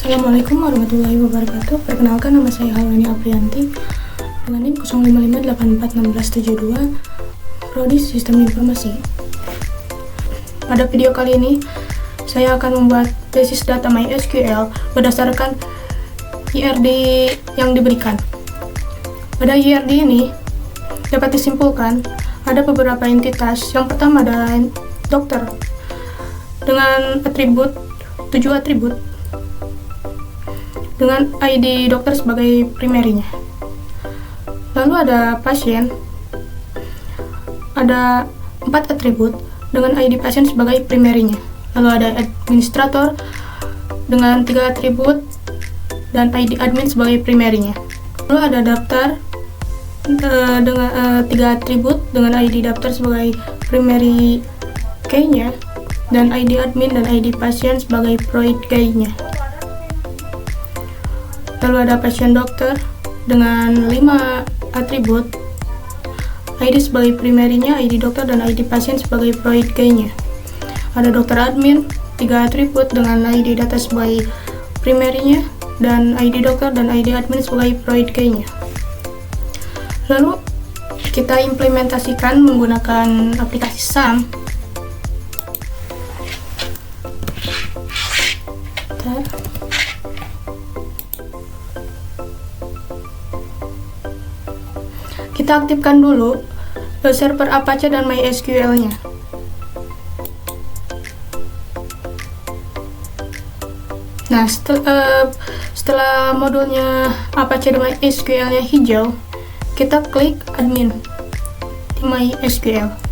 Assalamualaikum warahmatullahi wabarakatuh. Perkenalkan, nama saya Halwani Aprianti dengan NIM 05584672, Prodi Sistem Informasi. Pada video kali ini, saya akan membuat basis data MySQL berdasarkan IRD yang diberikan. Pada IRD ini, dapat disimpulkan ada beberapa entitas. Yang pertama adalah dokter dengan atribut 7 atribut dengan ID dokter sebagai primerinya. Lalu ada pasien, ada 4 atribut dengan ID pasien sebagai primerinya. Lalu ada administrator dengan 3 atribut dan ID admin sebagai primerinya. Lalu ada daftar dengan 3 atribut dengan ID daftar sebagai primary key-nya dan ID admin dan ID pasien sebagai proid key-nya. Lalu ada pasien dokter dengan 5 atribut, ID sebagai primerinya, ID dokter dan ID pasien sebagai proid key-nya. Ada dokter admin 3 atribut dengan ID data sebagai primerinya dan ID dokter dan ID admin sebagai proid key-nya. Lalu kita implementasikan menggunakan aplikasi SAM. Kita aktifkan dulu server Apache dan MySQL-nya. Nah, setelah modulnya Apache dan MySQL-nya hijau, kita klik admin di MySQL.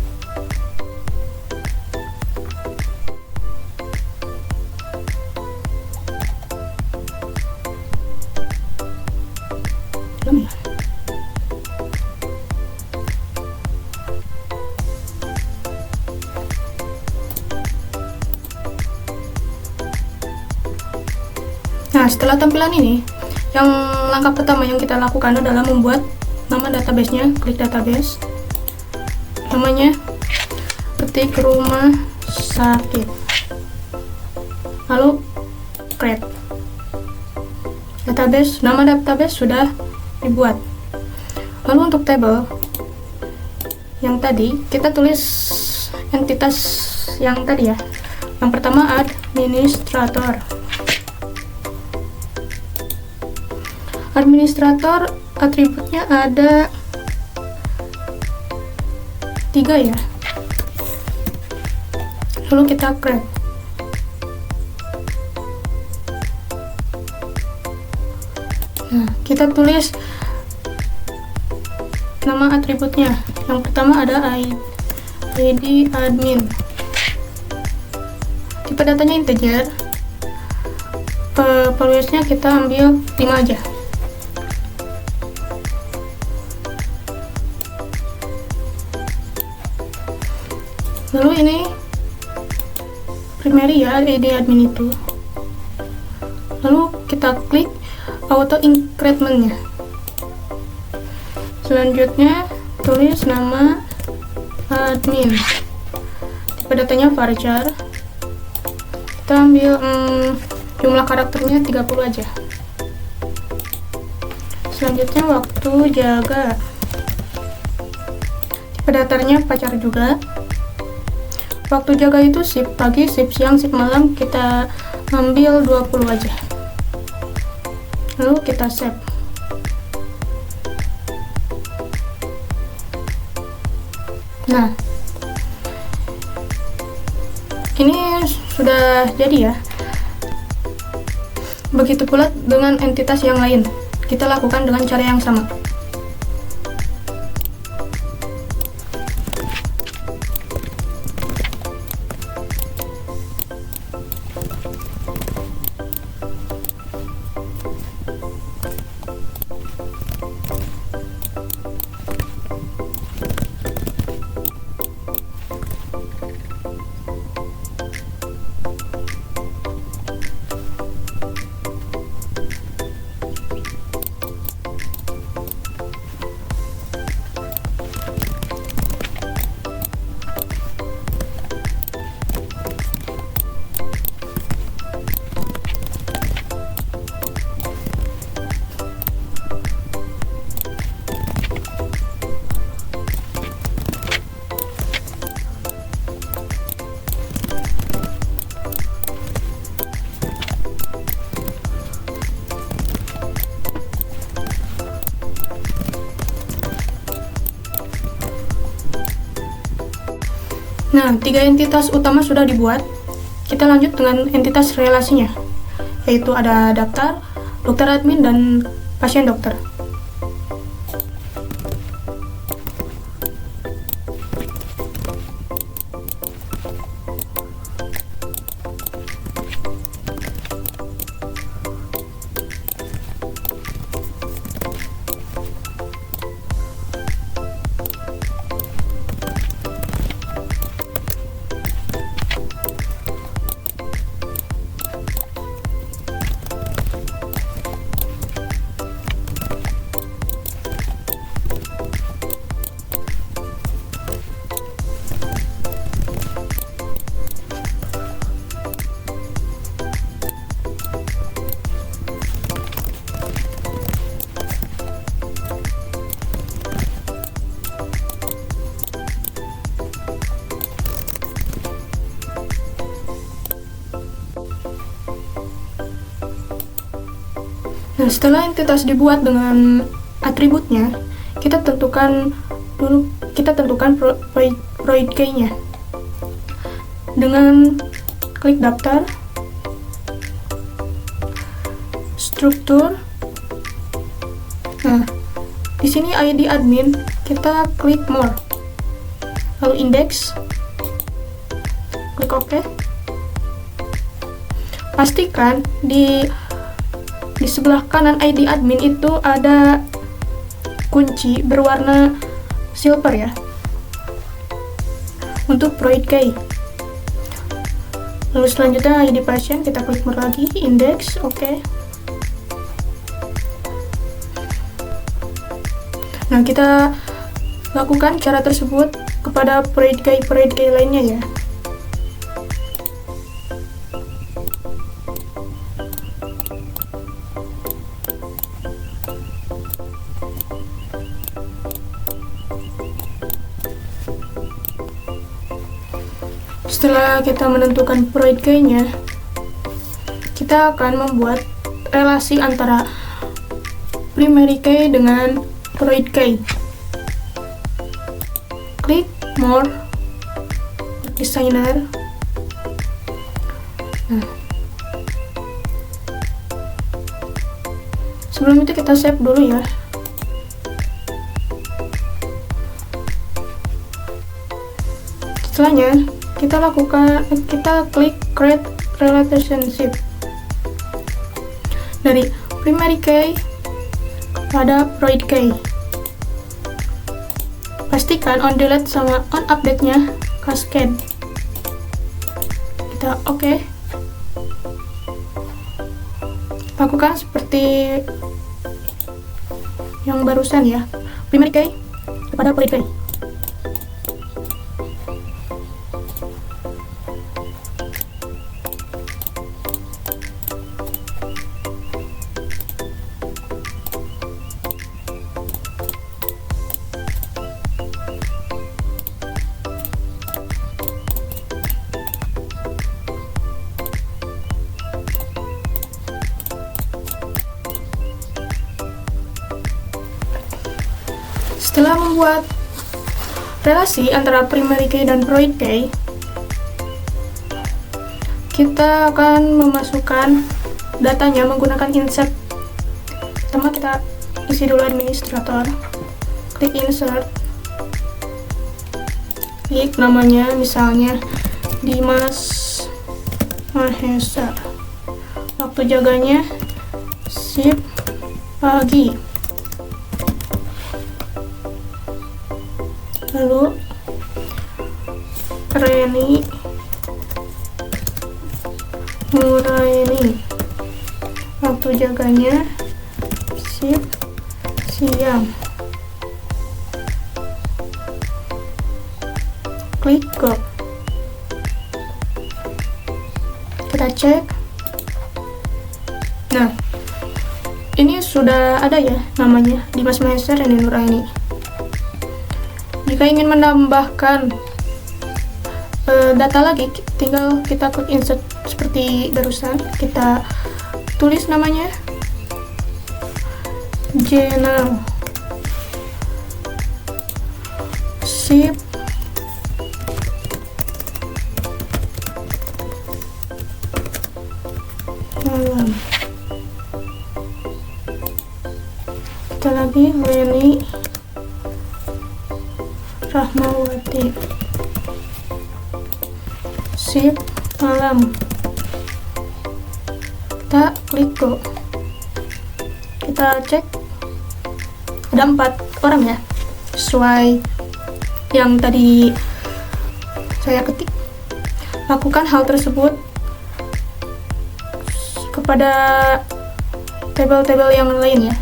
Nah, setelah tampilan ini, yang langkah pertama yang kita lakukan adalah membuat nama database-nya. Klik database, namanya ketik rumah sakit, lalu create database. Nama database sudah dibuat. Lalu untuk table yang tadi, kita tulis entitas yang tadi ya. Yang pertama administrator. Administrator atributnya ada 3 ya. Lalu kita create. Nah, kita tulis nama atributnya. Yang pertama ada ID admin. Tipe datanya integer. Valuesnya kita ambil 5 aja. Lalu ini primary ya, ID admin itu. Lalu kita klik auto increment-nya. Selanjutnya tulis nama admin. Tipe datanya varchar. Kita ambil jumlah karakternya 30 aja. Selanjutnya waktu jaga. Tipe datarnya pacar juga. Waktu jaga itu shift pagi, shift siang, shift malam, kita ambil 20 aja. Lalu kita save. Nah, ini sudah jadi ya. Begitu pula dengan entitas yang lain, kita lakukan dengan cara yang sama. Nah, 3 entitas utama sudah dibuat. Kita lanjut dengan entitas relasinya, yaitu ada daftar, dokter admin, dan pasien dokter. Nah, setelah entitas dibuat dengan atributnya, kita tentukan proid key-nya dengan klik daftar, struktur. Nah, di sini ID admin, kita klik more, lalu index, klik OK. Pastikan di sebelah kanan ID admin itu ada kunci berwarna silver ya, untuk proid key. Lalu selanjutnya ID pasien, kita klik more lagi, index, oke. Nah, kita lakukan cara tersebut kepada proid key lainnya ya. Setelah kita menentukan proid key-nya, kita akan membuat relasi antara primary key dengan proid key. Klik more, designer. Nah, sebelum itu kita save dulu ya. Setelahnya kita klik create relationship dari primary key pada proid key. Pastikan on delete sama on update nya cascade. Kita oke. Lakukan seperti yang barusan ya, primary key kepada proid key. Setelah membuat relasi antara primary key dan proid key, kita akan memasukkan datanya menggunakan insert. Pertama kita isi dulu administrator, klik insert, klik namanya, misalnya Dimas Mahesa, waktu jaganya shift pagi, lalu Reni Nuraini, waktu jaganya shift siang, klik go. Kita cek. Nah, ini sudah ada ya namanya, Dimas Mahesa Reni Nuraini. Jika ingin menambahkan data lagi, tinggal kita klik insert seperti barusan. Kita tulis namanya, Jenal, shift Kita lagi Leni Rahmawati, sip, malam. Kita klik go. Kita cek, ada 4 orang ya, sesuai yang tadi saya ketik. Lakukan hal tersebut kepada tabel-tabel yang lain ya.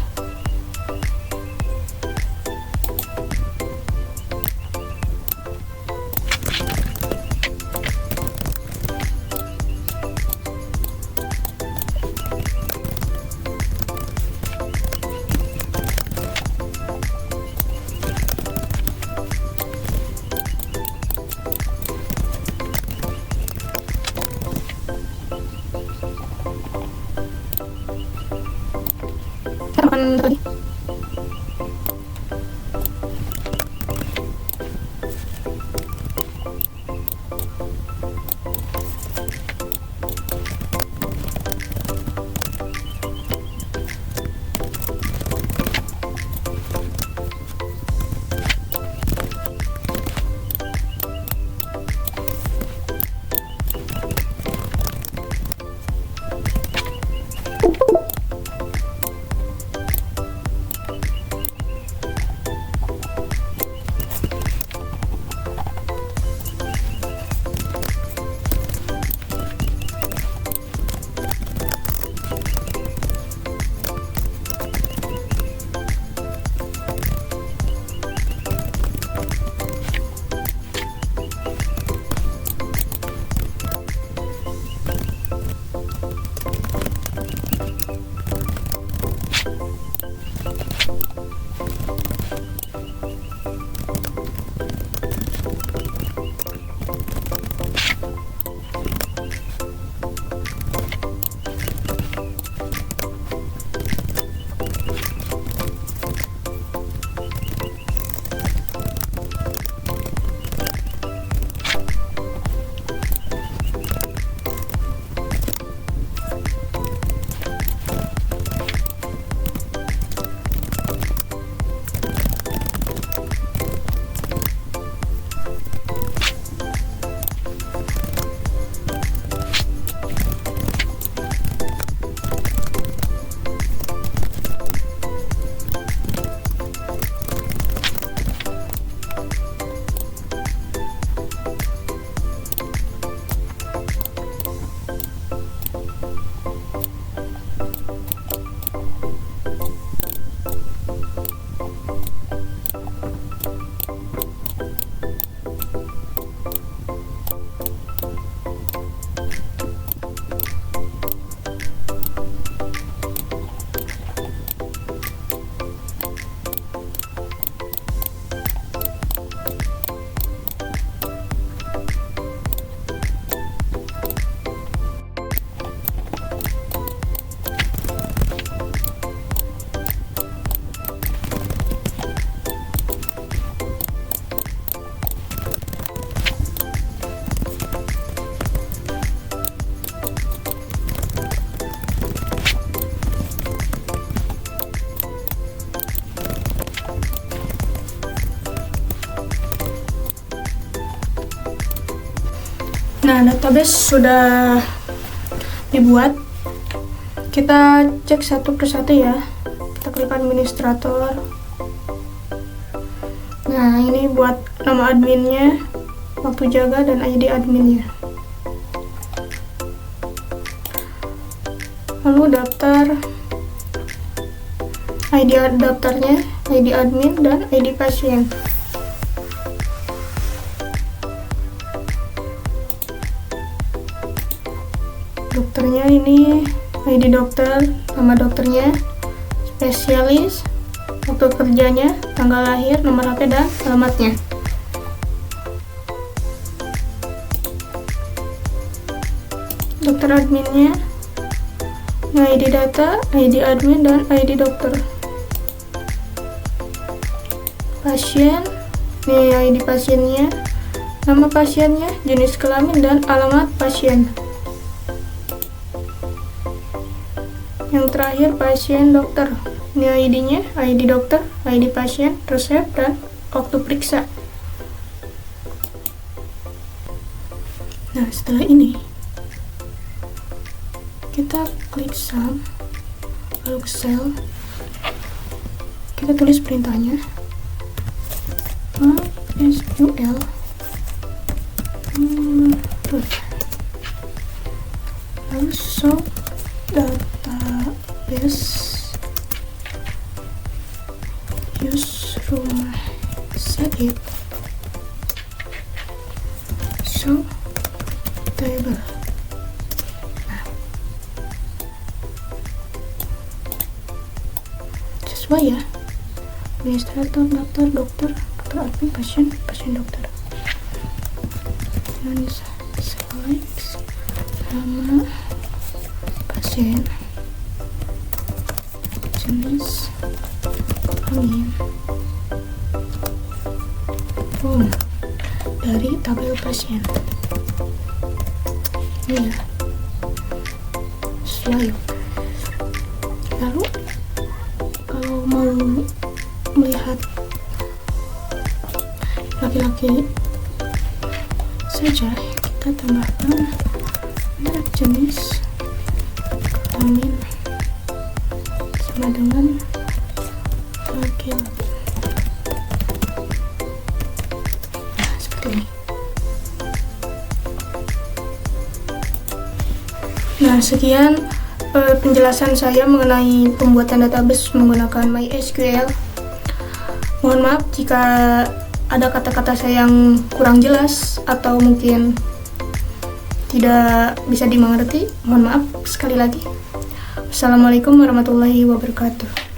Tadi Nah, database sudah dibuat. Kita cek satu persatu ya. Kita klik administrator. Nah, ini buat nama adminnya, waktu jaga, dan ID adminnya. Lalu daftar, ID daftarnya, ID admin, dan ID pasien. Dokternya ini ID dokter, nama dokternya, spesialis, waktu kerjanya, tanggal lahir, nomor HP, dan alamatnya. Dokter adminnya, ID data, ID admin, dan ID dokter. Pasien, ini ID pasiennya, nama pasiennya, jenis kelamin, dan alamat pasien. Yang terakhir pasien dokter. Ini ID-nya, ID dokter, ID pasien, resep, dan waktu periksa. Nah, setelah ini kita klik sum, lalu ke cell, kita tulis perintahnya MySQL lalu show database use rumah sakit show table. Nah, sesuai ya, administrator, daftar dokter, dokter admin, pasien dokter. Dan select nama pasien, jenis kelamin, dari tabel pasien. Ini ya, slide. Lalu kalau mau melihat laki-laki saja, kita tambahkan merek, jenis kelamin sama dengan laki-laki. Nah, seperti ini. Nah, sekian penjelasan saya mengenai pembuatan database menggunakan MySQL. Mohon maaf jika ada kata-kata saya yang kurang jelas atau mungkin tidak bisa dimengerti. Mohon maaf sekali lagi. Assalamualaikum warahmatullahi wabarakatuh.